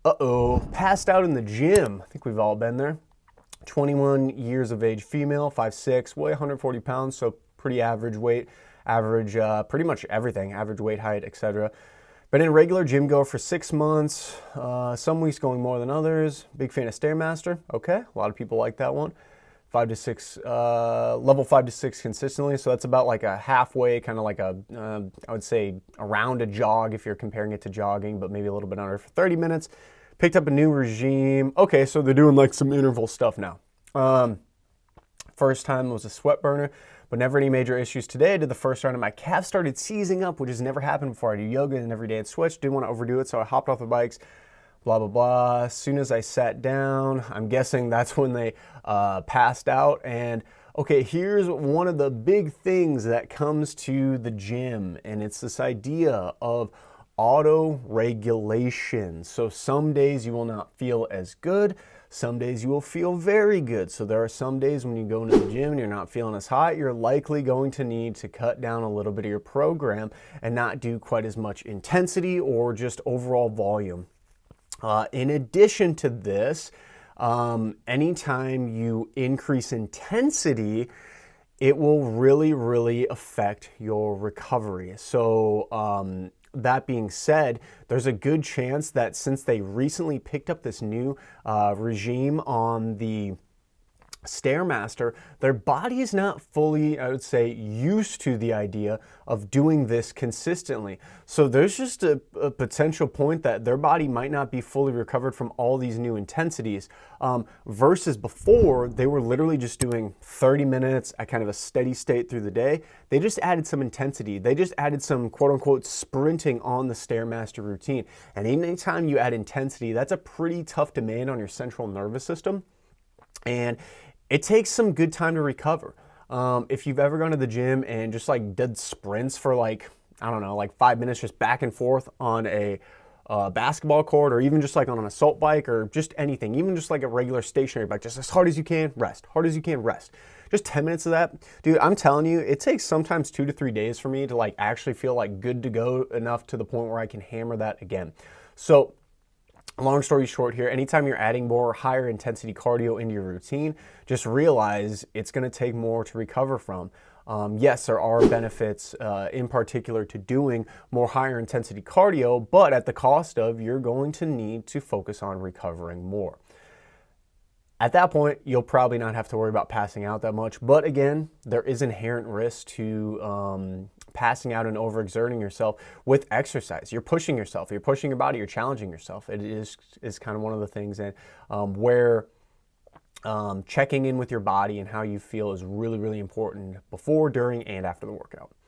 Uh-oh, passed out in the gym. I think we've all been there. 21 years of age female, 5'6", weigh 140 pounds, so pretty average weight, average, pretty much everything, average weight, height, etc. Been in regular gym go for 6 months, some weeks going more than others. Big fan of Stairmaster, okay, a lot of people like that one. 5 to 6, level 5 to 6 consistently, so that's about like a halfway, kind of like a, I would say around a jog if you're comparing it to jogging, but maybe a little bit under for 30 minutes. Picked up a new regime. Okay, so they're doing like some interval stuff now. First time was a sweat burner, but never any major issues today. Did the first round and my calf started seizing up, which has never happened before. I do yoga and every day I'd switch. Didn't want to overdo it, so I hopped off the bikes. Blah, blah, blah. As soon as I sat down, I'm guessing that's when they passed out. And okay, here's one of the big things that comes to the gym, and it's this idea of auto regulation. So some days you will not feel as good. Some days you will feel very good. So there are some days when you go into the gym and you're not feeling as hot, you're likely going to need to cut down a little bit of your program and not do quite as much intensity or just overall volume. In addition to this, anytime you increase intensity, it will really affect your recovery. So that being said, there's a good chance that since they recently picked up this new regime on the Stairmaster, their body is not fully, I would say, used to the idea of doing this consistently. So there's just a potential point that their body might not be fully recovered from all these new intensities, versus before they were literally just doing 30 minutes at kind of a steady state through the day. They just added some intensity. They just added some quote unquote sprinting on the Stairmaster routine. And anytime you add intensity, that's a pretty tough demand on your central nervous system. And it takes some good time to recover. If you've ever gone to the gym and just like did sprints for like, I don't know, like 5 minutes just back and forth on a basketball court, or even just like on an assault bike, or just anything, even just like a regular stationary bike, just as hard as you can, rest, hard as you can, rest. Just 10 minutes of that. Dude, I'm telling you, it takes sometimes 2 to 3 days for me to like actually feel like good to go enough to the point where I can hammer that again. So long story short here, anytime you're adding more higher intensity cardio into your routine, just realize it's going to take more to recover from. Yes, there are benefits in particular to doing more higher intensity cardio, but at the cost of you're going to need to focus on recovering more. At that point, you'll probably not have to worry about passing out that much. But again, there is inherent risk to passing out and overexerting yourself with exercise. You're pushing yourself, you're pushing your body, you're challenging yourself. It is kind of one of the things where checking in with your body and how you feel is really important before, during, and after the workout.